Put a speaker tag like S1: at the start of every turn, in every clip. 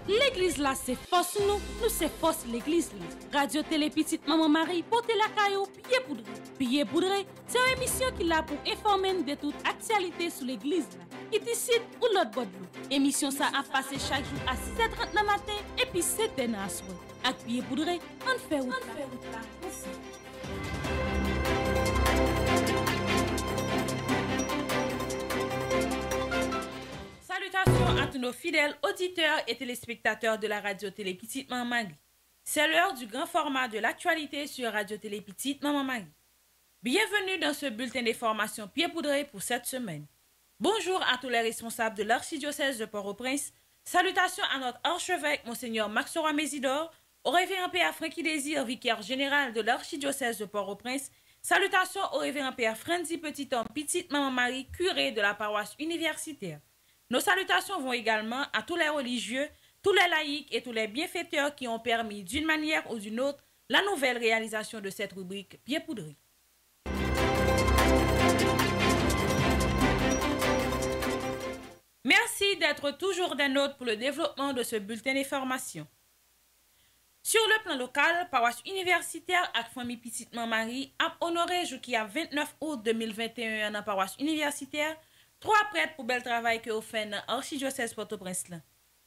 S1: L'église là, c'est force nous c'est force l'église là. Radio Télé Petite Maman Marie, portez la caillou, pied poudré. Pied poudré, c'est une émission qui là pour informer de toute actualité sur l'église là. Qui décide ou l'autre bord de l'eau. Émission ça a passé chaque jour à 6h30 le matin et puis 7h à soir. Avec pied poudré, on fait route là. Salutations à tous nos fidèles auditeurs et téléspectateurs de la Radio Télé Petite Maman Marie. C'est l'heure du grand format de l'actualité sur Radio Télé Petite Maman Marie. Bienvenue dans ce bulletin d'information pied poudré pour cette semaine. Bonjour à tous les responsables de l'archidiocèse de Port-au-Prince. Salutations à notre archevêque, Monseigneur Maxora Mésidor, au révérend Père Francky Désir, vicaire général de l'archidiocèse de Port-au-Prince. Salutations au révérend Père Franzy Petit-Homme, Petite Maman Marie, curé de la paroisse universitaire. Nos salutations vont également à tous les religieux, tous les laïcs et tous les bienfaiteurs qui ont permis d'une manière ou d'une autre la nouvelle réalisation de cette rubrique Pied poudré. Merci d'être toujours des nôtres pour le développement de ce bulletin d'information. Sur le plan local, paroisse universitaire avec famille Petite Maman Marie a honoré jusqu'à 29 août 2021 dans la paroisse universitaire 3 prêtres pour bel travail que vous faites dans l'archidiocèse Port-au-Prince.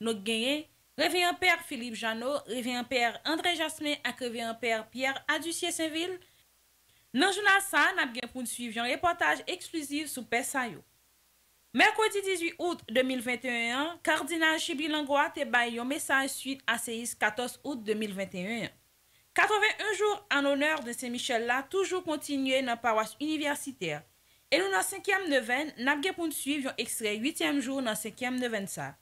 S1: Nous gagnons révérend Père Philippe Janot, révérend Père André Jasmin et révérend Père Pierre Aducier Saint-Ville. Dans le journal ça, nous avons pour suivre un reportage exclusif sur Père Sayo. Mercredi 18 août 2021, Cardinal Chibli Langlois te baille un message suite à séisme 14 août 2021. 81 jours en honneur de Saint-Michel là, toujours continué dans la paroisse universitaire. Et nous, dans 5e neuvaine, nous avons pour suivre un extrait 8e jour dans 5e neuvaine ça.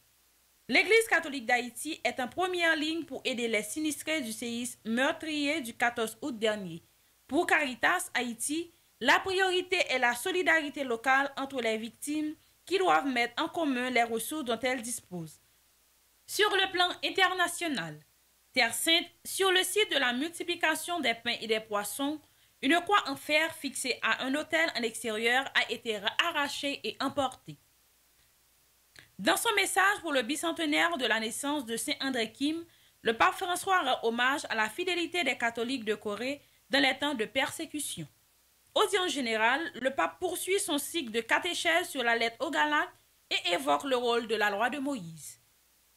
S1: L'Église catholique d'Haïti est en première ligne pour aider les sinistrés du séisme meurtrier du 14 août dernier. Pour Caritas Haïti, la priorité est la solidarité locale entre les victimes qui doivent mettre en commun les ressources dont elles disposent. Sur le plan international, Terre Sainte, sur le site de la multiplication des pains et des poissons, une croix en fer fixée à un autel en extérieur a été arrachée et emportée. Dans son message pour le bicentenaire de la naissance de Saint André Kim, le pape François rend hommage à la fidélité des catholiques de Corée dans les temps de persécution. Audience générale, le pape poursuit son cycle de catéchèse sur la lettre aux Galates et évoque le rôle de la loi de Moïse.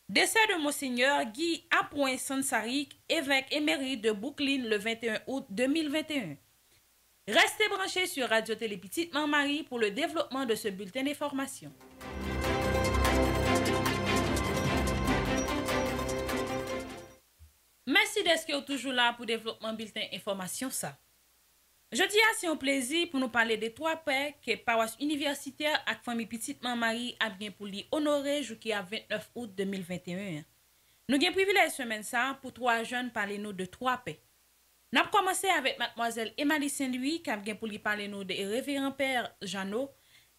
S1: Décès de Monseigneur Guy Appoint Sansarik, évêque émérite de Brooklyn le 21 août 2021. Restez branchés sur Radio Télé Petite Maman Marie pour le développement de ce bulletin d'information. Merci d'être toujours là pour le développement bulletin d'information ça. Jeudi, c'est un plaisir pour nous parler des 3 pères que paroisse universitaire avec famille Petite Maman Marie a bien pour lui honorer jusqu'à 29 août 2021. Nous avons privilège semaine ça pour 3 jeunes parler nous de 3 pères. Nous avons commencé avec mademoiselle Emily Saint-Louis qui a bien pour lui parler nous de révérend Père Janot.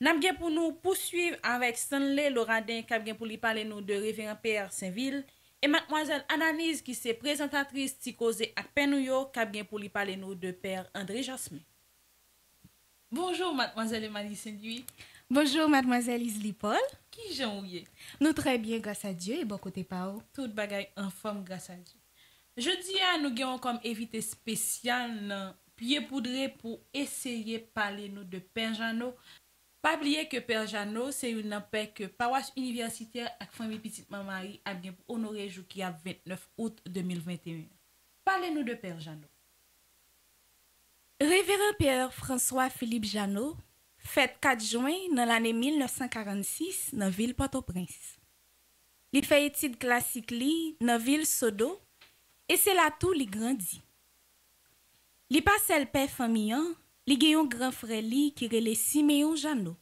S1: Nous avons bien pour nous poursuivre avec Stanley Loradin qui a bien pour lui parler nous de révérend Père Saint-Ville. Et mademoiselle Analyse qui est présentatrice Ticosé à Penouyo qui a bien pour lui parler nous de Père André Jasmin. Bonjour mademoiselle Emily Saint-Louis.
S2: Bonjour mademoiselle Isli Paul.
S1: Qui j'en oublié?
S2: Nous très bien grâce à Dieu et bon côté Pao.
S1: Toute bagaille en forme grâce à Dieu. Jeudi à nous avons comme invité spécial pied poudré pour essayer de parler nous de Père Janot. Pas oublier que Père Janot, c'est une paix que paroisse universitaire avec famille Petite Maman Marie a bien honoré jusqu'à 29 août 2021. Parlez-nous de Père Janot.
S2: Révérend Père François Philippe Janot, fête 4 juin dans l'année 1946 dans la ville Port-au-Prince. Il fait études classiques dans la ville Sodo et c'est là tout il grandit. Il passe le père famille. Il y a un grand frère qui relève Siméon Janot.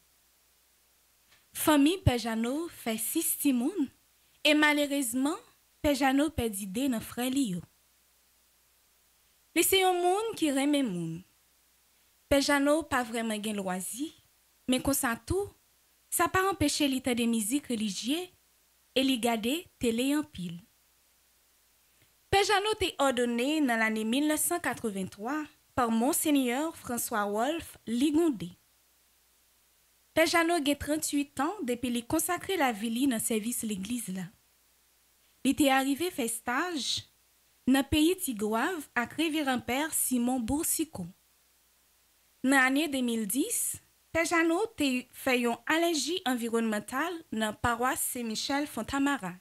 S2: Famille Père Janot fait 6 timoun et malheureusement, Père Janot perd idée dans frère Lio. C'est un monde qui remet moun. Père Janot pas vraiment gen loisir, mais comme ça tout, ça pas empêcher l'état de musique religieuse et li garder télé en pile. Père Janot est ordonné dans l'année 1983 par Monseigneur François Wolf Ligondé. Père Janot a 38 ans depuis qu'il consacré la vie dans le service de l'église là. il était arrivé fait stage dans le pays Tigouave avec révérend père Simon Boursicot. Dans l'année 2010, Père Jeannot a fait une allergie environnementale dans la paroisse Saint-Michel Fontamara.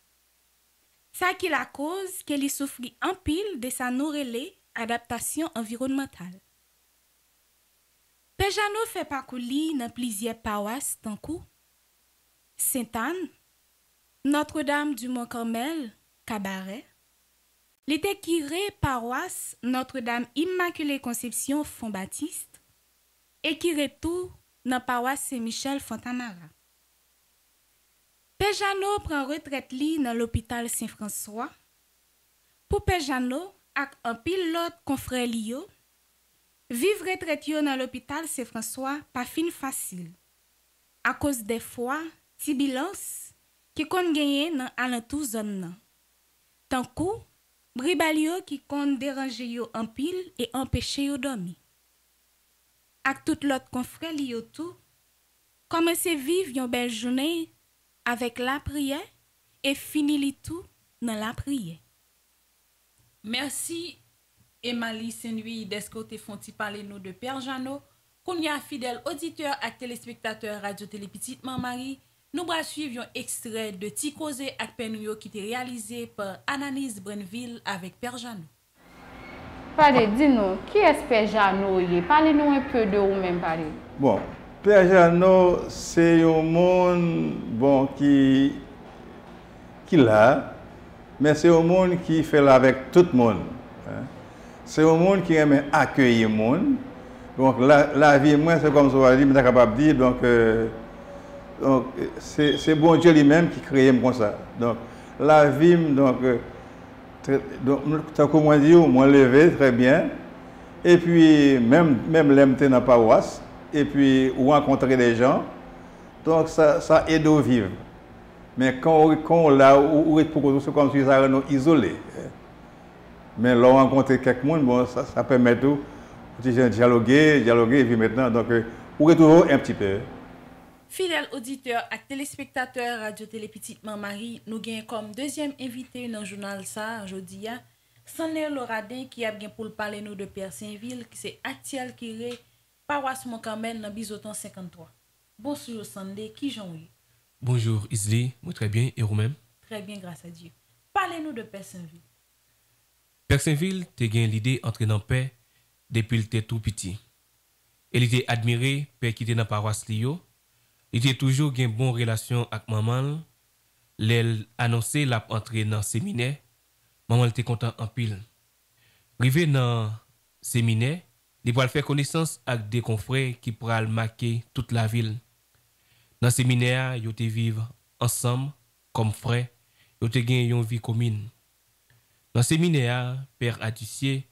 S2: Ça qui la cause qu'elle souffrit en pile de sa nourelle adaptation environnementale. Père Jeannot fait parcours dans plusieurs paroisses tant que Sainte-Anne, Notre-Dame du Mont-Carmel, Cabaret, l'été curé paroisse Notre-Dame Immaculée Conception Font-Baptiste et curé tout dans paroisse Saint-Michel Fontamara. Père Jeannot prend retraite li dans l'hôpital Saint-François. Pour Père Jeannot ak un pile l'autre confrère li yo, vivre retraite yo dans l'hôpital Saint-François pas fin facile. À cause des fois, tibilance qui kon gagné dans alentou zone nan. Tant coup, bribalio qui kon déranger yo en pile et empêcher yo dormir. Ak tout l'autre confrère li yo tout, commencer vivre une belle journée avec la prière et finir li tout dans la prière.
S1: Merci Emily Saint-Louis d'Escote Fonti parler nous de Père Jeannot. Qu'on y a fidèles auditeurs et téléspectateurs Radio Télé Petite Marie, nous allons suivre un extrait de Ticosé ak Penouyo qui était réalisé par Ananis Brenville avec Père Jeannot.
S3: Parlez, dis-nous, qui est Père Jeannot? Parlez-nous un peu de vous-même, parlez.
S4: Bon, Père Jeannot, c'est un monde bon, qui l'a, mais c'est un monde qui fait là avec tout le monde. Hein. C'est un monde qui aime accueillir le monde. Donc la vie, moi, c'est comme ça, je suis capable de dire. Donc c'est bon Dieu lui-même qui crée comme ça. Donc la vie, donc comme on dit, moi levé très bien. Et puis même l'aimer dans la paroisse. Et puis rencontrer des gens. Donc ça aide à vivre. Mais quand on est c'est comme si ça nous isolé. Mais là, rencontrer quelqu'un, bon, ça permet tout. Dialoguer, et puis maintenant, donc, on est toujours un petit peu.
S1: Fidèles auditeurs et téléspectateurs Radio Télé Petite Marie, nous avons comme deuxième invité dans le journal ça, aujourd'hui, Sanlé Loradin qui a bien pour parler nous de Père Saint-Ville, qui c'est actuel qui est paroisse Mont-Carmel dans Bizoton 53. Bonjour Sanlé, qui j'en-ai?
S5: Bonjour Isli, moi très bien, et vous-même?
S1: Très bien, grâce à Dieu. Parlez-nous de Père Saint-Ville.
S5: Père Saint-Ville, tu as l'idée d'entrer dans la paix depuis le tout petit. Il était admiré, Père qui était dans la paroisse Lio. Il était toujours une bonne relation avec maman. Elle annoncé la entrée dans le séminaire. Maman était content en pile. Arrivé dans le séminaire, il va faire connaissance avec des confrères qui pourraient marquer toute la ville. Dans le séminaire, ils étaient vivre ensemble comme frères. Ils étaient une vie commune. Dans le séminaire, Père Aducier,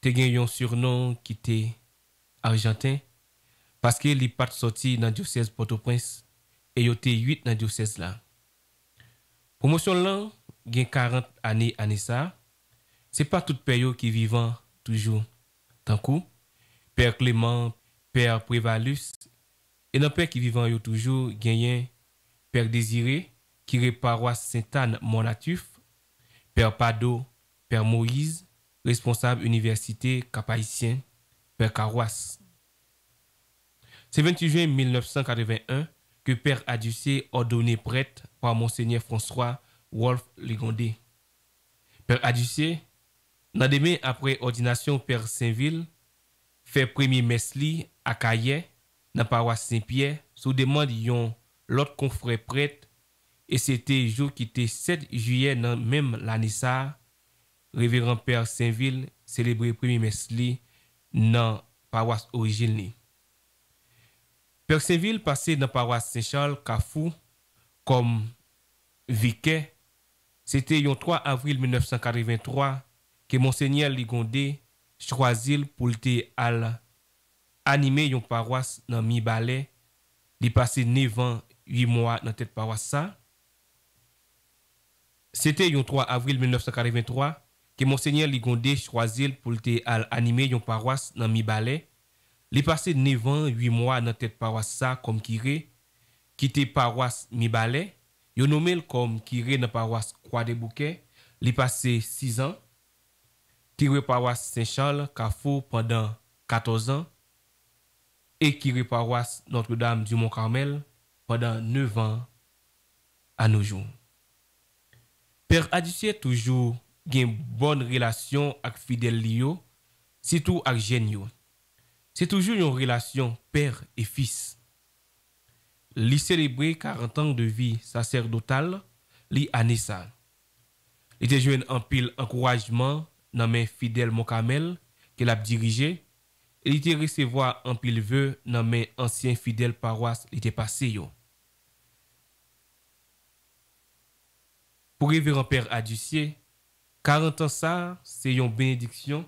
S5: tu as un surnom qui était argentin parce qu'il n'est pas sorti dans le diocèse Port-au-Prince et il était 8 dans le diocèse là. Promotion là, il y a 40 années ça. Ce n'est pas toute période qui vivant toujours. Tant que Père Clément, Père Prévalus et dans Père qui vivant toujours, il y a Père Désiré qui est paroisse Sainte-Anne Monatuf, Père Pado, Père Moïse, responsable université cap-haïtien, Père Carouas. C'est 28 juin 1981 que Père Aducier ordonné prêtre par Monseigneur François Wolf Ligondé. Père Aducier, dans demain après ordination Père Saint-Ville, fait premier messe à Caillet, dans la paroisse Saint-Pierre, sous demande yon l'autre confrère prêtre, et c'était jour qui était 7 juillet dans même l'année ça, Révérend Père Saint-Ville célébré premier messe dans la paroisse originelle. Père Saint-Ville passé dans la paroisse Saint-Charles, Kafou, comme vicaire. C'était le 3 avril 1983 que Monseigneur Ligondé choisit pour animer une paroisse dans Mi-Balais. Il passé 9 ans, 8 mois dans cette paroisse. C'était le 3 avril 1983 que Monseigneur Ligondé choisit pour animer une paroisse dans Mi-Balais. Il passé 9 ans, 8 mois dans cette paroisse comme curé, quitté paroisse Mi-Balais, Yo nommé comme curé dans paroisse Croix des Bouquets, il passé 6 ans. Curé paroisse Saint-Charles, Carrefour pendant 14 ans. Et curé paroisse Notre-Dame du Mont-Carmel pendant 9 ans à nos jours. Père Adjussier toujours une bonne relation avec fidèle Lio, surtout avec Genio. C'est toujours une relation père et fils. Li célébré 40 ans de vie sacerdotale, li Anissa. Il était joué en pile encouragement dans mes fidèles Mont-Carmel qu'il a dirigé. Il était recevoir en pile vœu dans mes anciens fidèles paroisses, il était passé yo. Pour révérend père Adjussier, 40 ans ça, c'est une bénédiction,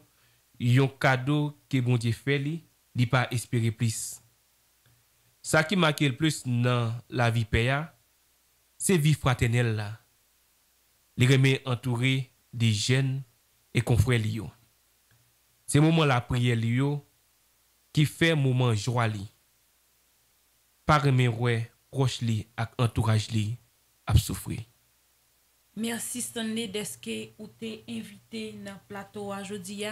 S5: un cadeau que bon Dieu fait li pas espérer plus. Ça qui marque le plus dans la vie père, c'est vie fraternelle là. Les remet entouré des jeunes et confrères lio. C'est moment la prière lio qui fait moment joie li. Pas remet ouais proche li ak entourage li a souffrir.
S1: Merci Stanley d'eske ou t'es invité dans le plateau aujourd'hui.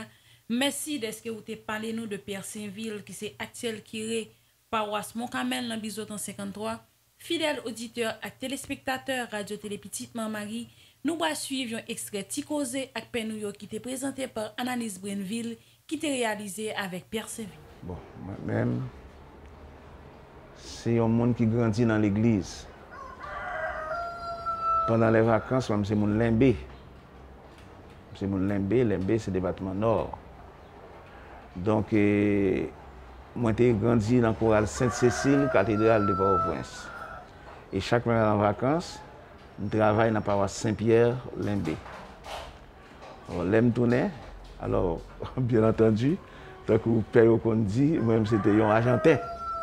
S1: Merci d'eske ou t'es parlé nous de Père Saint-Ville qui c'est actuel curé paroisse Mont-Carmel dans Bizot en 53. Fidèles auditeurs et téléspectateurs Radio Télé Petite Marie, nous allons suivre un extrait Ticozé avec Penouyo qui était présenté par Analyse Brenville qui était réalisé avec Père Saint-Ville.
S6: Bon, moi-même, c'est un monde qui grandit dans l'église. Pendant les vacances, c'est mon Limbé. C'est mon Limbé. Limbé, c'est le département nord. Donc, moi, j'ai grandi dans la chorale Sainte-Cécile, cathédrale de Port-au-Prince. Et chaque mois en vacances, je travaille dans la paroisse Saint-Pierre, Limbé. Alors, l'aime tourner. Alors, bien entendu, tant que vous payez au dit, moi-même, c'était un Argentin.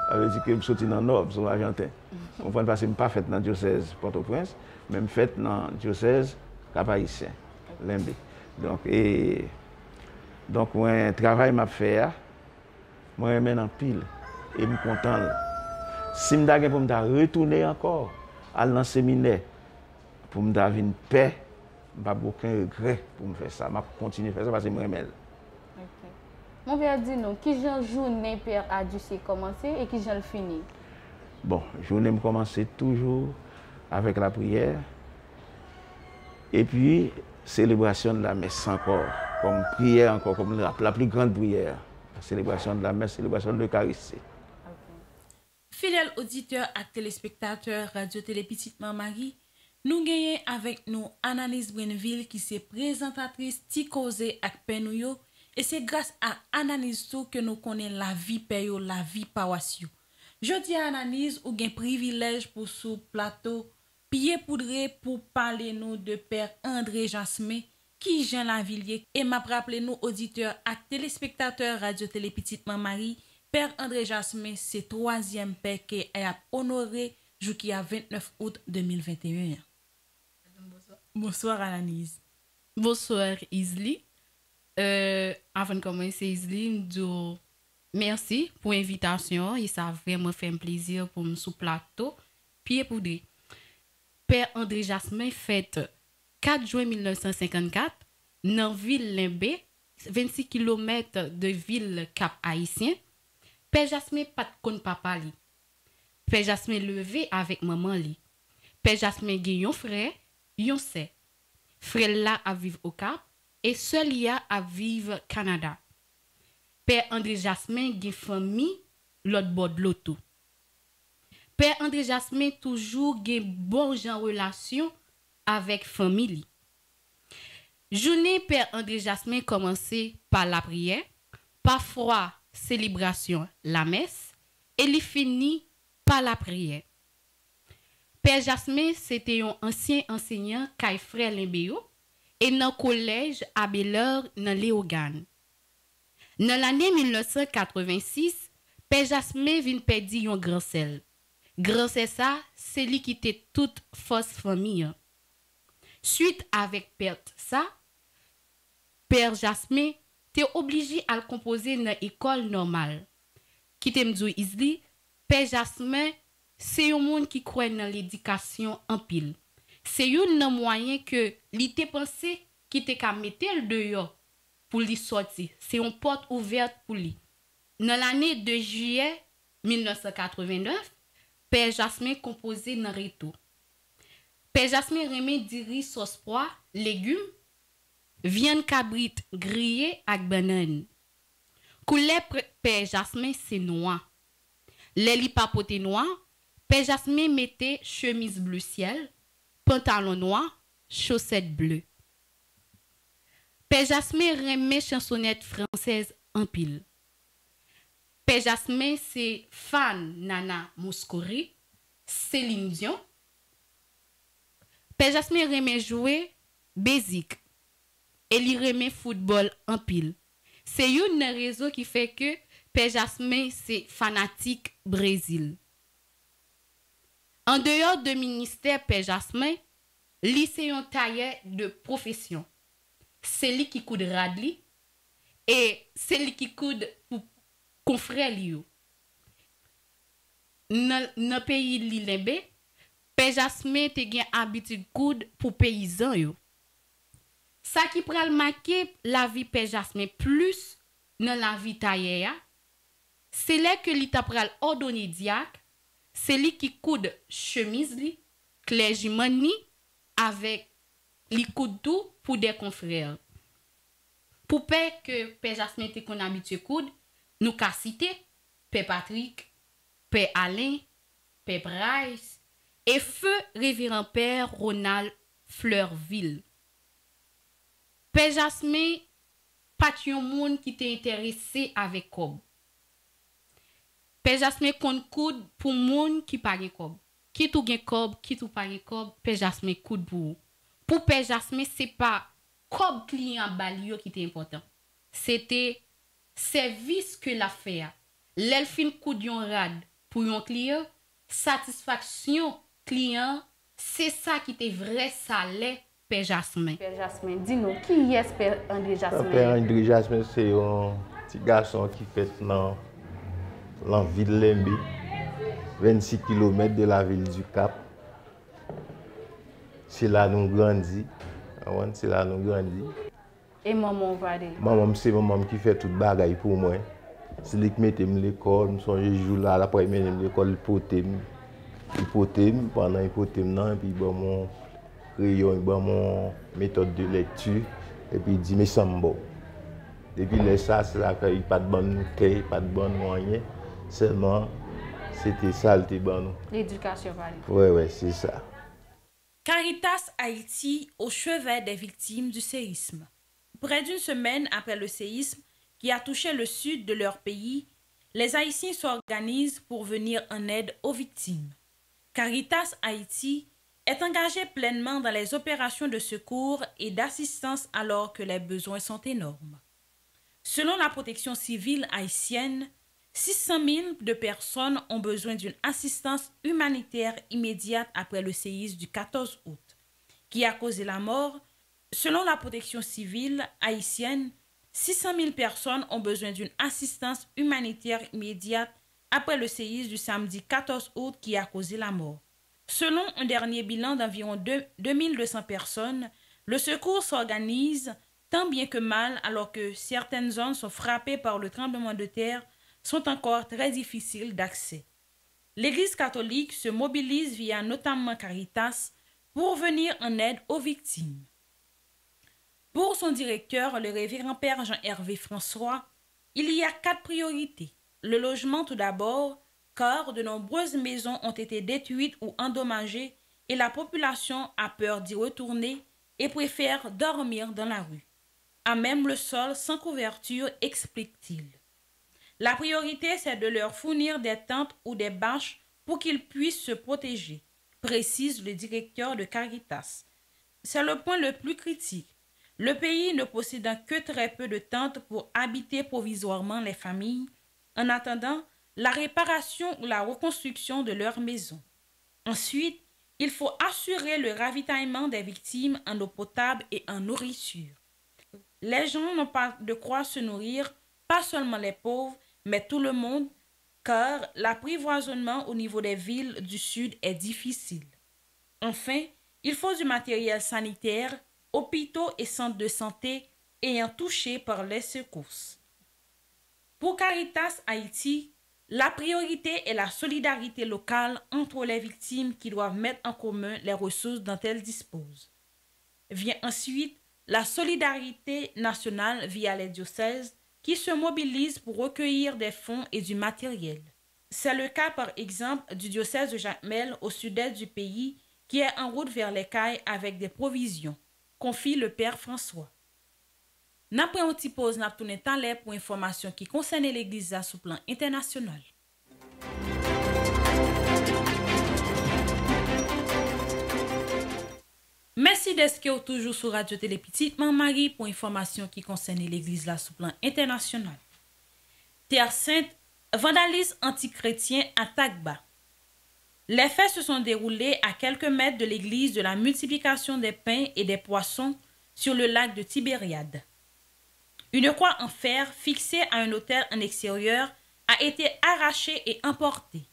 S6: Ça veut dire que je suis sorti dans le nord, je suis Argentin. Vous comprenez parce que je ne suis pas fait dans le diocèse Port-au-Prince, même fait dans le diocèse Cap-Haïtien, Limbé. Donc, moi, travail m'a fait, moi, je mets en pile et je suis content. Si je me retourner encore à le séminaire pour me donner une paix, je n'ai pas aucun regret pour me faire ça. Je continue à faire ça parce que je m'aime.
S3: Mon père dit nous, qui j'en journée Père Adjussier commencé et qui j'en fini?
S6: Bon, journée me commencer toujours avec la prière et puis célébration de la messe encore, comme prière encore, comme la plus grande prière. La célébration de la messe, célébration de l'Eucharistie.
S1: Fidèles auditeurs et téléspectateurs Radio Télé Petite Marie, nous gagnons avec nous Analyse Brenville qui est présentatrice Ticozé avec Penouyo. Et c'est grâce à Analyse tout que nous connaissons la vie payo, la vie paroissio. Je dis à Analyse ou un privilège pour sous plateau, pied poudré pour parler nous de Père André Jasmin, qui Jean Lavillier, et m'a rappelé nous auditeurs et téléspectateurs Radio Télé Petite Marie, Père André Jasmin, c'est troisième père qui est honoré jusqu'à 29 août 2021. Bonsoir Analyse.
S2: Bonsoir Isli. Avant de commencer, Isli, je dis merci pour l'invitation. Et ça a vraiment fait un plaisir pour me sous plateau. Pied poudré. Père André Jasmin fête 4 juin 1954 dans la ville Limbé, 26 km de ville Cap-Haïtien. Père Jasmin pas de kon papa li. Père Jasmin levé avec maman li. Père Jasmin gen yon frère, yon sœur. Frère là a vivre au Cap et seul ya a vivre Canada. Père André Jasmin gen famille l'autre bord de l'auto. Père André Jasmin toujours gen bon genre relation avec famille. Journée Père André Jasmin commençait par la prière, parfois célébration la messe et il finit par la prière. Père Jasmin c'était un ancien enseignant kay frère Limbéo et dans collège à Belleur dans Léogane. Dans l'année 1986, Père Jasmin vient perdre un grand sel. Grand sel ça, c'est lui qui était toute fausse famille. Suite avec perte ça, Père Jasmin t'es obligé à le composer dans l'école normale. Qui t'aime dire Isli, Père Jasmin, c'est un monde qui croit dans l'éducation en pile.
S7: c'est un moyen que l'été pensé qui était qu'à mettre le dehors pour lui sortir. C'est une porte ouverte pour lui. Dans l'année de juillet 1989, Père Jasmin composé dans Reto. Père Jasmin remet du riz sauce pois, légumes, viande cabrite grillée avec banane. Couleur Père Jasmin c'est noir. Les li papoté noir, Père Jasmin mettait chemise bleu ciel, pantalon noir, chaussettes bleues. Père Jasmin remet chansonnette française en pile. Père Jasmin c'est fan Nana Mouskouri, Céline Dion. Père Jasmin remet jouer basic et il remet football en pile. C'est une raison qui fait que Père Jasmin c'est fanatique Brésil. En dehors de ministère Père Jasmin, lui c'est un tailleur de profession. C'est lui qui coude radli et c'est lui qui coude pour confrère li. Dans pays Lilembe, Père Jasmin te gen habitude coude pour paysan yo. Ça qui pral marquer la vie Père Jasmin plus dans la vie tailleur, c'est là que li ta pral ordonner diacre, c'est lui qui coude chemise li, clergyman ni avec li coude tout pour des confrères. Pour père que Père Jasmin te qu'on habitué coude, nous ka citer Père Patrick, Père Alain, Père Bryce et feu révérend Père Ronald Fleurville. Père Jasmin pas yon moun qui t'est intéressé avec cob. Père Jasmin kon coude pour moun qui pa gen cob. Qui tout gen cob, qui tout pa gen cob, Père Jasmin coude pour. Pour Père Jasmin c'est pas cob client balio qui était important. C'était service que la fait. L'elfine coude yon rad pour yon client, satisfaction client, c'est ça qui était vrai salaire Père Jasmin.
S3: Père Jasmin, dis-nous, qui est Père André Jasmin?
S8: Père André Jasmin, c'est un petit garçon qui fait dans la ville de Lembe, 26 km de la ville du Cap. C'est là nous grandis. C'est là nous grandis.
S3: Et maman va dire?
S8: Maman, c'est maman qui fait toute bagaille pour moi. C'est lui qui mette l'école, je joue là, après l'école, il potem pendant il potem, puis bon mon crayon, mon méthode de lecture, et puis il dit mais ça me bon. Depuis ça, c'est là qu'il n'y a pas de bonne cahier, pas de bonne moyen, seulement c'était ça le bon.
S3: L'éducation valide.
S8: Ouais, c'est ça.
S1: Caritas Haïti au chevet des victimes du séisme. Près d'une semaine après le séisme qui a touché le sud de leur pays, les Haïtiens s'organisent pour venir en aide aux victimes. Caritas Haïti est engagé pleinement dans les opérations de secours et d'assistance alors que les besoins sont énormes. Selon la protection civile haïtienne, 600 000 de personnes ont besoin d'une assistance humanitaire immédiate après le séisme du 14 août, qui a causé la mort. Selon la protection civile haïtienne, 600 000 personnes ont besoin d'une assistance humanitaire immédiate après le séisme du samedi 14 août qui a causé la mort. Selon un dernier bilan d'environ 2200 personnes, le secours s'organise tant bien que mal alors que certaines zones sont frappées par le tremblement de terre sont encore très difficiles d'accès. L'Église catholique se mobilise via notamment Caritas pour venir en aide aux victimes. Pour son directeur, le révérend Père Jean-Hervé François, il y a 4 priorités. Le logement tout d'abord, car de nombreuses maisons ont été détruites ou endommagées et la population a peur d'y retourner et préfère dormir dans la rue. À même le sol sans couverture, explique-t-il. La priorité, c'est de leur fournir des tentes ou des bâches pour qu'ils puissent se protéger, précise le directeur de Caritas. C'est le point le plus critique. Le pays ne possédant que très peu de tentes pour habiter provisoirement les familles, en attendant la réparation ou la reconstruction de leurs maisons. Ensuite, il faut assurer le ravitaillement des victimes en eau potable et en nourriture. Les gens n'ont pas de quoi se nourrir, pas seulement les pauvres, mais tout le monde, car l'apprivoisonnement au niveau des villes du Sud est difficile. Enfin, Il faut du matériel sanitaire, hôpitaux et centres de santé ayant touché par les secousses. Pour Caritas Haïti, la priorité est la solidarité locale entre les victimes qui doivent mettre en commun les ressources dont elles disposent. Vient ensuite la solidarité nationale via les diocèses qui se mobilisent pour recueillir des fonds et du matériel. C'est le cas par exemple du diocèse de Jacmel au sud-est du pays qui est en route vers les Cayes avec des provisions, confie le Père François. N'après on t'y pose n'a tourné temps l'air pour information qui concerne l'Église sous plan international. Merci d'être toujours sur Radio Télé Petite Marie pour information qui concerne l'Église sous plan international. Terre Sainte, vandalisme antichrétien à Tagba. Les faits se sont déroulés à quelques mètres de l'église de la multiplication des pains et des poissons sur le lac de Tibériade. Une croix en fer fixée à un autel en extérieur a été arrachée et emportée.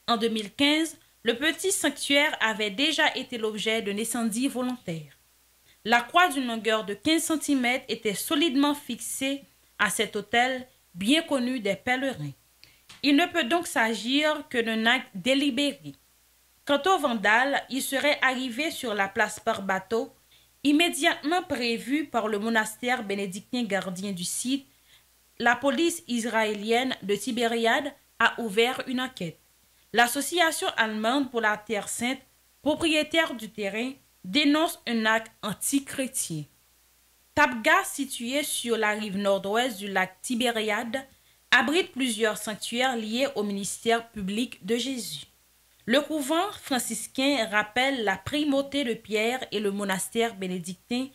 S1: En 2015, le petit sanctuaire avait déjà été l'objet d'un incendie volontaire. La croix d'une longueur de 15 cm était solidement fixée à cet autel bien connu des pèlerins. Il ne peut donc s'agir que d'un acte délibéré. Quant aux vandales, ils seraient arrivés sur la place par bateau, immédiatement prévu par le monastère bénédictin gardien du site. La police israélienne de Tibériade a ouvert une enquête. L'association allemande pour la Terre Sainte, propriétaire du terrain, dénonce un acte antichrétien. Tabga, situé sur la rive nord-ouest du lac Tibériade, abrite plusieurs sanctuaires liés au ministère public de Jésus. Le couvent franciscain rappelle la primauté de Pierre et le monastère bénédictin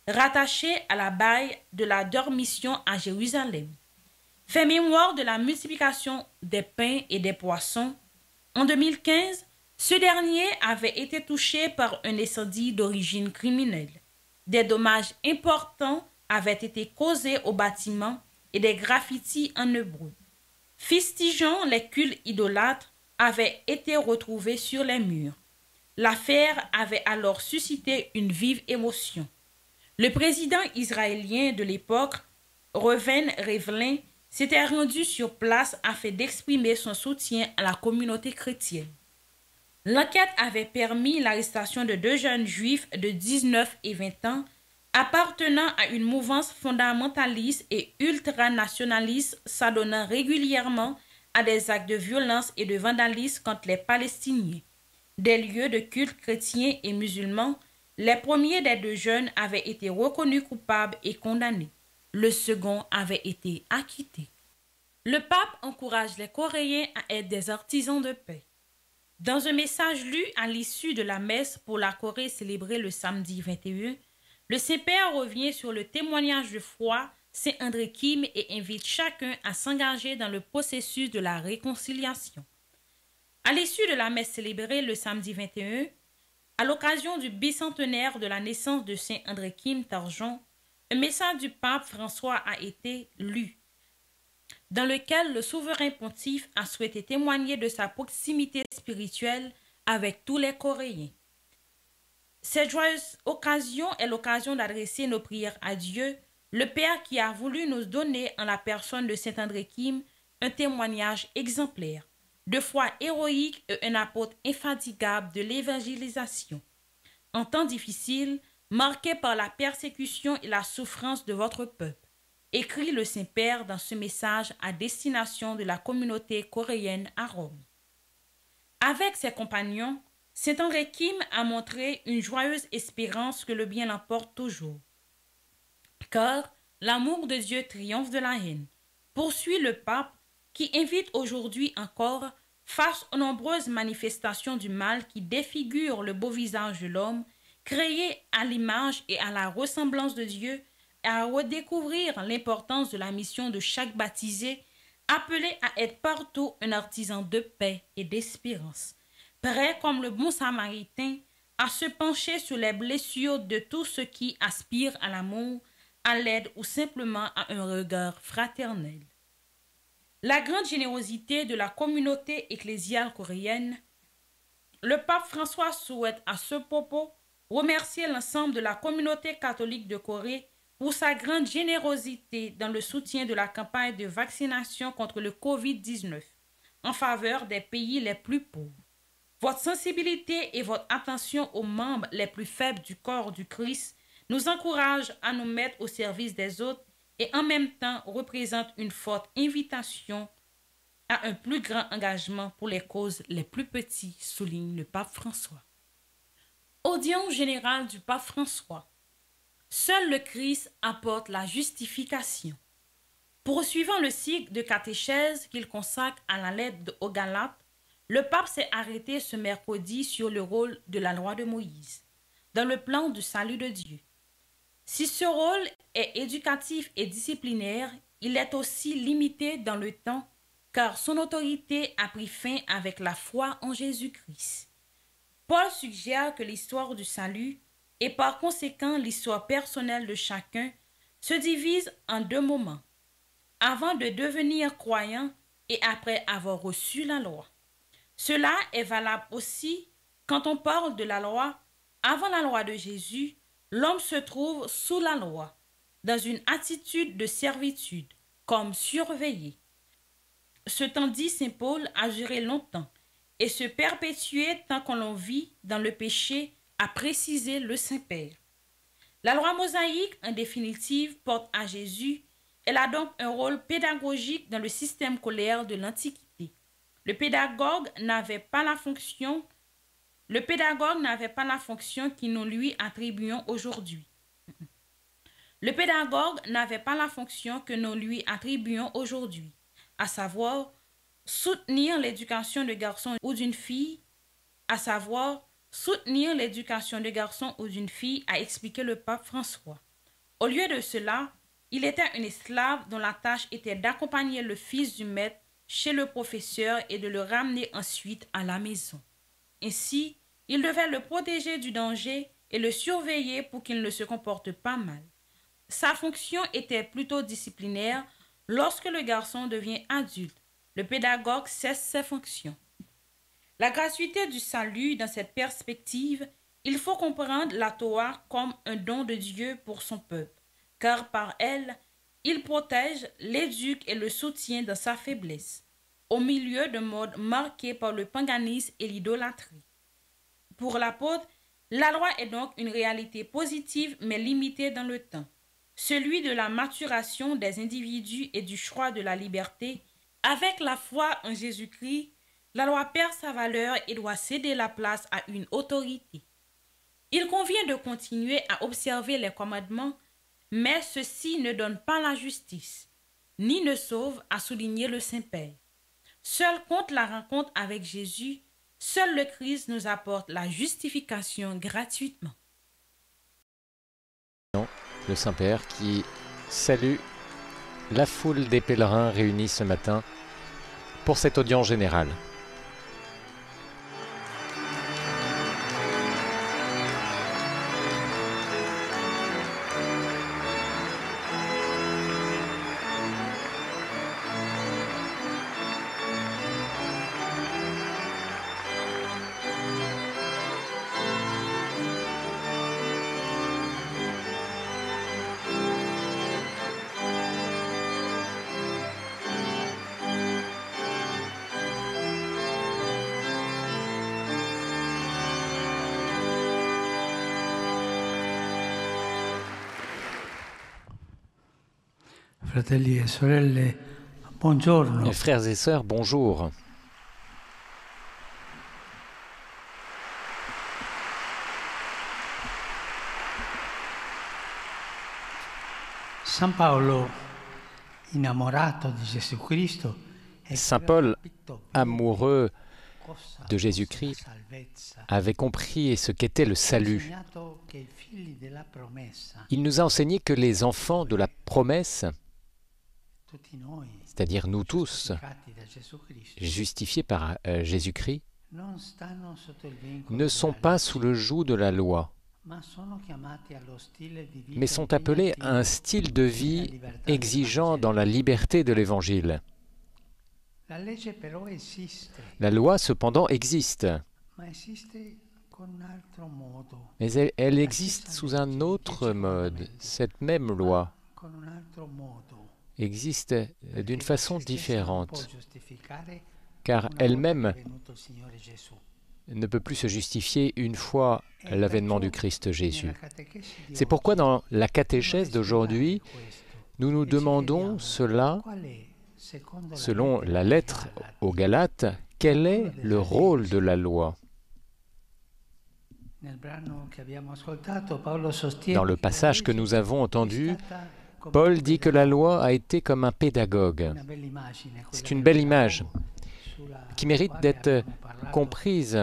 S1: rattaché à la baille de la Dormition à Jérusalem. Fait mémoire de la multiplication des pains et des poissons, en 2015, ce dernier avait été touché par un incendie d'origine criminelle. Des dommages importants avaient été causés au bâtiment et des graffitis en hébreu. Fustigeant les cultes idolâtres avaient été retrouvés sur les murs. L'affaire avait alors suscité une vive émotion. Le président israélien de l'époque, Reuven Rivlin, s'était rendu sur place afin d'exprimer son soutien à la communauté chrétienne. L'enquête avait permis l'arrestation de 2 jeunes juifs de 19 et 20 ans appartenant à une mouvance fondamentaliste et ultranationaliste s'adonnant régulièrement à des actes de violence et de vandalisme contre les Palestiniens. Des lieux de culte chrétiens et musulmans, les premiers des 2 jeunes avaient été reconnus coupables et condamnés. Le second avait été acquitté. Le pape encourage les Coréens à être des artisans de paix. Dans un message lu à l'issue de la messe pour la Corée célébrée le samedi 21, le Saint-Père revient sur le témoignage de foi Saint André Kim et invite chacun à s'engager dans le processus de la réconciliation. À l'issue de la messe célébrée le samedi 21, à l'occasion du bicentenaire de la naissance de Saint André Kim Tarjon, un message du pape François a été lu, dans lequel le souverain pontife a souhaité témoigner de sa proximité spirituelle avec tous les Coréens. Cette joyeuse occasion est l'occasion d'adresser nos prières à Dieu, le Père qui a voulu nous donner en la personne de Saint André Kim un témoignage exemplaire, de foi héroïque et un apôtre infatigable de l'évangélisation. En temps difficile, marqué par la persécution et la souffrance de votre peuple, écrit le Saint-Père dans ce message à destination de la communauté coréenne à Rome. Avec ses compagnons, Saint André Kim a montré une joyeuse espérance que le bien l'emporte toujours. Car l'amour de Dieu triomphe de la haine, poursuit le pape qui invite aujourd'hui encore, face aux nombreuses manifestations du mal qui défigurent le beau visage de l'homme, créé à l'image et à la ressemblance de Dieu, à redécouvrir l'importance de la mission de chaque baptisé, appelé à être partout un artisan de paix et d'espérance, prêt comme le bon samaritain à se pencher sur les blessures de tous ceux qui aspirent à l'amour, à l'aide ou simplement à un regard fraternel. La grande générosité de la communauté ecclésiale coréenne, le pape François souhaite à ce propos remercier l'ensemble de la communauté catholique de Corée pour sa grande générosité dans le soutien de la campagne de vaccination contre le COVID-19 en faveur des pays les plus pauvres. Votre sensibilité et votre attention aux membres les plus faibles du corps du Christ nous encouragent à nous mettre au service des autres et en même temps représentent une forte invitation à un plus grand engagement pour les causes les plus petites, souligne le pape François. Audience générale du pape François. Seul le Christ apporte la justification. Poursuivant le cycle de catéchèse qu'il consacre à la lettre aux Galates, le pape s'est arrêté ce mercredi sur le rôle de la loi de Moïse dans le plan du salut de Dieu. Si ce rôle est éducatif et disciplinaire, il est aussi limité dans le temps car son autorité a pris fin avec la foi en Jésus-Christ. Paul suggère que l'histoire du salut et par conséquent l'histoire personnelle de chacun se divise en deux moments, avant de devenir croyant et après avoir reçu la loi. Cela est valable aussi quand on parle de la loi. Avant la loi de Jésus, l'homme se trouve sous la loi, dans une attitude de servitude, comme surveillé. Ce temps dit Saint Paul a duré longtemps et se perpétuer tant qu'on l'on vit dans le péché, a précisé le Saint-Père. La loi mosaïque, en définitive, porte à Jésus. Elle a donc un rôle pédagogique dans le système scolaire de l'Antiquité. Le pédagogue n'avait pas la fonction que nous lui attribuons aujourd'hui. Le pédagogue n'avait pas la fonction que nous lui attribuons aujourd'hui, à savoir soutenir l'éducation de garçon ou d'une fille, a expliqué le pape François. Au lieu de cela, il était un esclave dont la tâche était d'accompagner le fils du maître chez le professeur et de le ramener ensuite à la maison. Ainsi, il devait le protéger du danger et le surveiller pour qu'il ne se comporte pas mal. Sa fonction était plutôt disciplinaire. Lorsque le garçon devient adulte, le pédagogue cesse ses fonctions. La gratuité du salut, dans cette perspective, il faut comprendre la Torah comme un don de Dieu pour son peuple, car par elle, il protège, l'éduque et le soutient dans sa faiblesse, au milieu d'un monde marqué par le paganisme et l'idolâtrie. Pour l'apôtre, la loi est donc une réalité positive mais limitée dans le temps, celui de la maturation des individus et du choix de la liberté. Avec la foi en Jésus-Christ, la loi perd sa valeur et doit céder la place à une autorité. Il convient de continuer à observer les commandements, mais ceci ne donne pas la justice, ni ne sauve, a souligné le Saint-Père. Seul compte la rencontre avec Jésus, seul le Christ nous apporte la justification gratuitement.
S9: Le Saint-Père qui salue la foule des pèlerins réunis ce matin pour cette audience générale.
S10: Fratelli e sorelle, buongiorno.
S9: Frères et sœurs, bonjour.
S10: San Paolo, innamorato di Gesù Cristo,
S9: Saint Paul, amoureux de Jésus-Christ, avait compris ce qu'était le salut. Il nous a enseigné que les enfants de la promesse, c'est-à-dire nous tous, justifiés par Jésus-Christ, ne sont pas sous le joug de la loi, mais sont appelés à un style de vie exigeant dans la liberté de l'Évangile. La loi, cependant, existe, Mais elle existe sous un autre mode. Cette même loi existe d'une façon différente, car elle-même ne peut plus se justifier une fois l'avènement du Christ Jésus. C'est pourquoi dans la catéchèse d'aujourd'hui, nous nous demandons cela, selon la lettre aux Galates, quel est le rôle de la loi? Dans le passage que nous avons entendu, Paul dit que la loi a été comme un pédagogue. C'est une belle image qui mérite d'être comprise.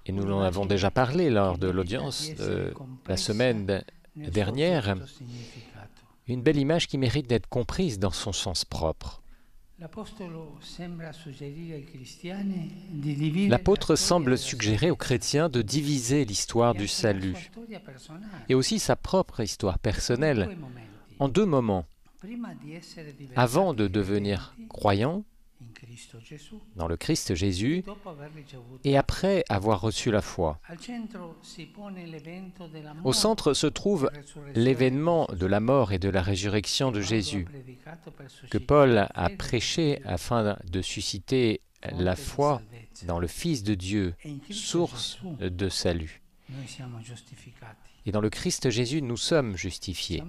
S9: Et nous en avons déjà parlé lors de l'audience la semaine dernière. Une belle image qui mérite d'être comprise dans son sens propre. L'apôtre semble suggérer aux chrétiens de diviser l'histoire du salut et aussi sa propre histoire personnelle en deux moments. Avant de devenir croyant dans le Christ Jésus et après avoir reçu la foi. Au centre se trouve l'événement de la mort et de la résurrection de Jésus que Paul a prêché afin de susciter la foi dans le Fils de Dieu, source de salut. Et dans le Christ Jésus, nous sommes justifiés.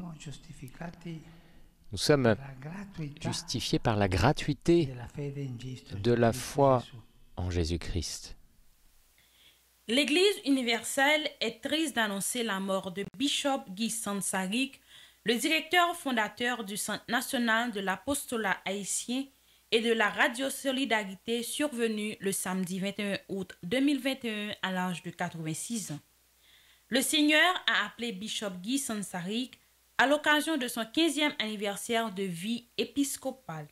S9: Nous sommes justifiés par la gratuité de la foi en Jésus-Christ.
S1: L'Église universelle est triste d'annoncer la mort de Bishop Guy Sansarik, le directeur fondateur du Centre national de l'apostolat haïtien et de la Radio Solidarité, survenu le samedi 21 août 2021 à l'âge de 86 ans. Le Seigneur a appelé Bishop Guy Sansarik à l'occasion de son 15e anniversaire de vie épiscopale.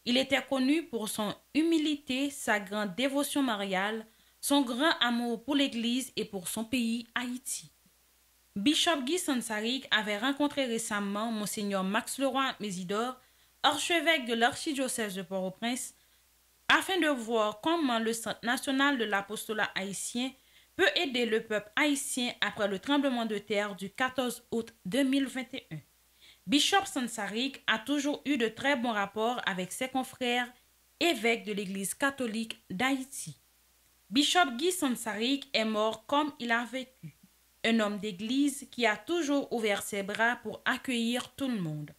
S1: Il était connu pour son humilité, sa grande dévotion mariale, son grand amour pour l'Église et pour son pays, Haïti. Bishop Guy Sansarik avait rencontré récemment Monseigneur Max Leroy Mésidor, archevêque de l'archidiocèse de Port-au-Prince, afin de voir comment le Centre national de l'apostolat haïtien peut aider le peuple haïtien après le tremblement de terre du 14 août 2021. Bishop Sansarik a toujours eu de très bons rapports avec ses confrères évêques de l'Église catholique d'Haïti. Bishop Guy Sansarik est mort comme il a vécu, un homme d'église qui a toujours ouvert ses bras pour accueillir tout le monde.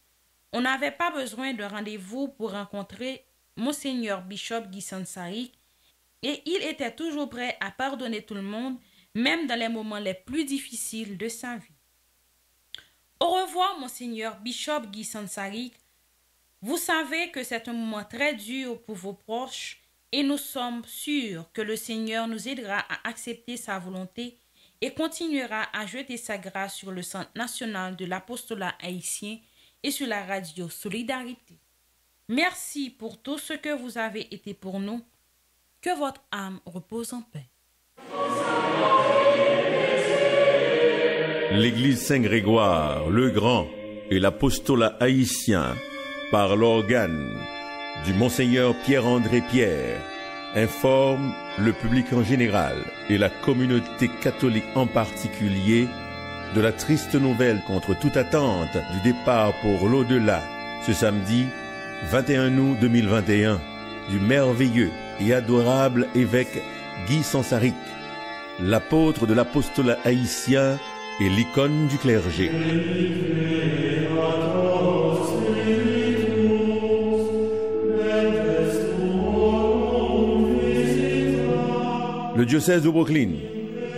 S1: On n'avait pas besoin de rendez-vous pour rencontrer Monseigneur Bishop Guy Sansarik, et il était toujours prêt à pardonner tout le monde, même dans les moments les plus difficiles de sa vie. Au revoir, Monseigneur Bishop Guy Sansarik. Vous savez que c'est un moment très dur pour vos proches et nous sommes sûrs que le Seigneur nous aidera à accepter sa volonté et continuera à jeter sa grâce sur le Centre national de l'apostolat haïtien et sur la Radio Solidarité. Merci pour tout ce que vous avez été pour nous. Que votre âme repose en paix.
S11: L'Église Saint-Grégoire, le Grand et l'apostolat haïtien, par l'organe du Monseigneur Pierre-André Pierre, informe le public en général et la communauté catholique en particulier de la triste nouvelle contre toute attente du départ pour l'au-delà, ce samedi 21 août 2021, du merveilleux et adorable évêque Guy Sansarik, l'apôtre de l'apostolat haïtien et l'icône du clergé. Le diocèse de Brooklyn,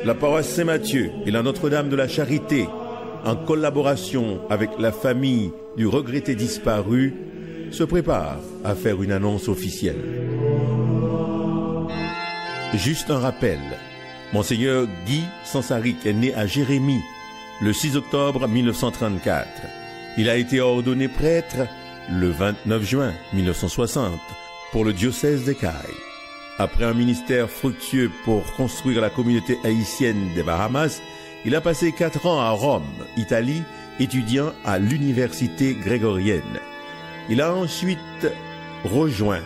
S11: la paroisse Saint-Mathieu et la Notre-Dame de la Charité, en collaboration avec la famille du regretté disparu, se préparent à faire une annonce officielle. Juste un rappel, Monseigneur Guy Sansarik est né à Jérémie le 6 octobre 1934. Il a été ordonné prêtre le 29 juin 1960 pour le diocèse d'Écailles. Après un ministère fructueux pour construire la communauté haïtienne des Bahamas, il a passé 4 ans à Rome, Italie, étudiant à l'université grégorienne. Il a ensuite rejoint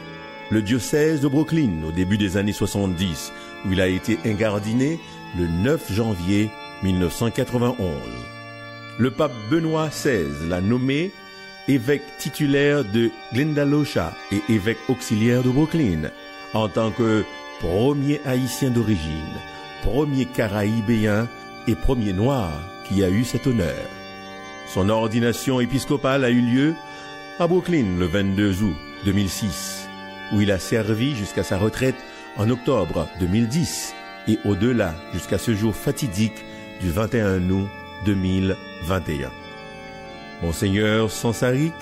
S11: le diocèse de Brooklyn au début des années 70, où il a été ingardiné le 9 janvier 1991. Le pape Benoît XVI l'a nommé évêque titulaire de Glendalough et évêque auxiliaire de Brooklyn, en tant que premier haïtien d'origine, premier caraïbéen et premier noir qui a eu cet honneur. Son ordination épiscopale a eu lieu à Brooklyn le 22 août 2006, où il a servi jusqu'à sa retraite en octobre 2010 et au-delà jusqu'à ce jour fatidique du 21 août 2021. Monseigneur Sansaric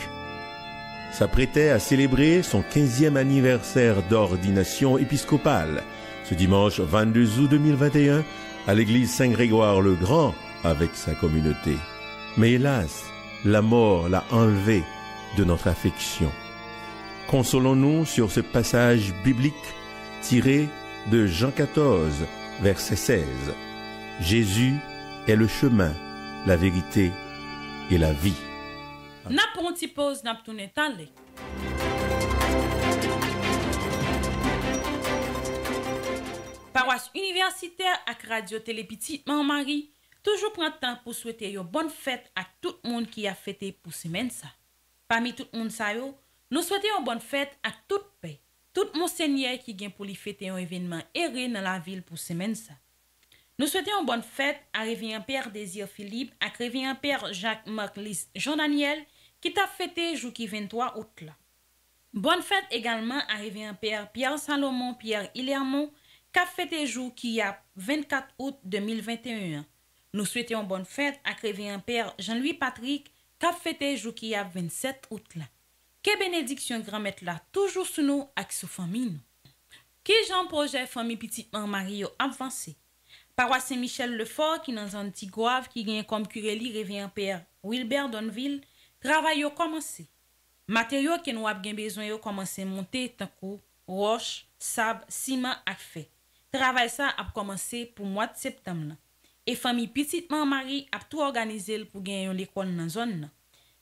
S11: s'apprêtait à célébrer son 15e anniversaire d'ordination épiscopale ce dimanche 22 août 2021 à l'église Saint-Grégoire-le-Grand avec sa communauté. Mais hélas, la mort l'a enlevé de notre affection. Consolons-nous sur ce passage biblique tiré de Jean 14, verset 16. Jésus est le chemin, la vérité et la vie.
S1: N'a pour une petite pause, n'a tourné talé. Paroisse universitaire avec Radio Télé Petite Marie toujours prend temps pour souhaiter une bonne fête à tout le monde qui a fêté pour semaine ça. Parmi tout le monde ça yo, nous souhaitons une bonne fête à toute paix. Tout monseigneur qui vient pour lui fêter un événement erré dans la ville pour semaine ça. Nous souhaitons une bonne fête à Révérend Père Désir Philippe, à Révérend Père Jacques-Marc Lys Jean-Daniel, qui t'a fêté jour qui 23 août là. Bonne fête également à Révérend Père Pierre Salomon Pierre Hilermont, qui a fêté jour qui a 24 août 2021. Nous souhaitons une bonne fête à Révérend Père Jean-Louis Patrick, qui a fêté jour qui a 27 août là. Que bénédiction grand-mère là toujours sous nous avec sous famille. Qui Jean projet famille petite Marie avancé. Paroisse Saint-Michel Lefort qui dans un petit Tigouave qui gagne comme curé Révérend Père Wilbert Donville, travail yo commencé. Matériaux que nous avons besoin yo commencé monter tant que roche, sable, ciment ak fait. Travail ça a commencé pour mois de septembre là. Et famille petite Marie a tout organisé pour gagner l'école dans zone là.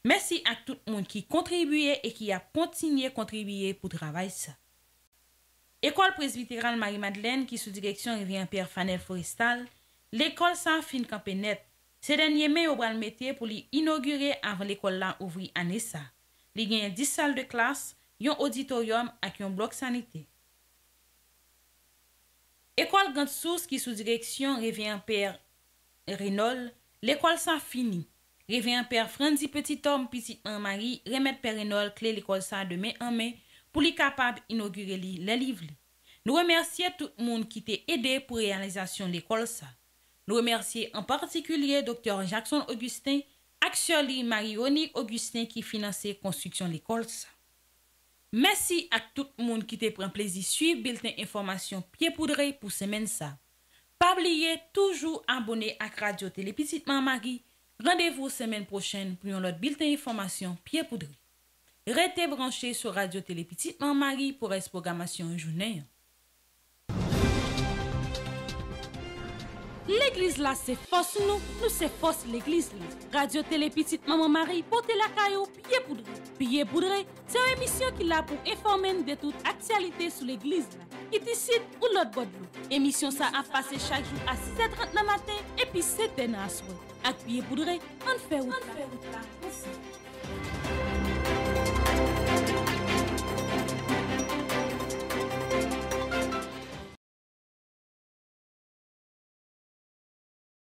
S1: Merci à tout le monde qui contribuait et qui a continué à contribuer pour travail ça. École presbytérale Marie-Madeleine qui sous direction Révérend Père Fanel Forestal, l'école sans fin campé net. Ce dernier mai au bras le métier pour l'inaugurer avant l'école là ouvrir année ça. Il y a 10 salles de classe, un auditorium et un bloc sanitaire. École Grande Source qui sous direction Révérend Père Renol, l'école sans fini. Révérend Père Franzi Petit Homme Petite Marie remet Père Renol clé l'école ça de mai en mai pour les capable inaugurer les livres. Nous remercions tout le monde qui t'a aidé pour la réalisation de l'école ça. Nous remercions en particulier Dr. Jackson Augustin, Axioli Marie-Onique Augustin qui finançait la construction de l'école ça. Merci à tout le monde qui t'a pris plaisir suivre bulletin information pied poudré pour semaine ça. Pas oublier toujours abonner à Radio Télé Petite Marie. Rendez-vous semaine prochaine pour un autre bulletin information pied poudré. Restez branchés sur Radio Télé Petite Marie pour la programmation journée. L'église là c'est force nous c'est force l'église là. Radio Télé Petite Maman Marie portez la caillou pied poudré. Pied poudré, c'est une émission qui là pour informer de toute actualité sur l'église là. Qui ici ou l'autre bord de l'eau. Émission ça a passé chaque jour à 6h30 le matin et puis 7h à soir. Avec pied poudré, on fait route là.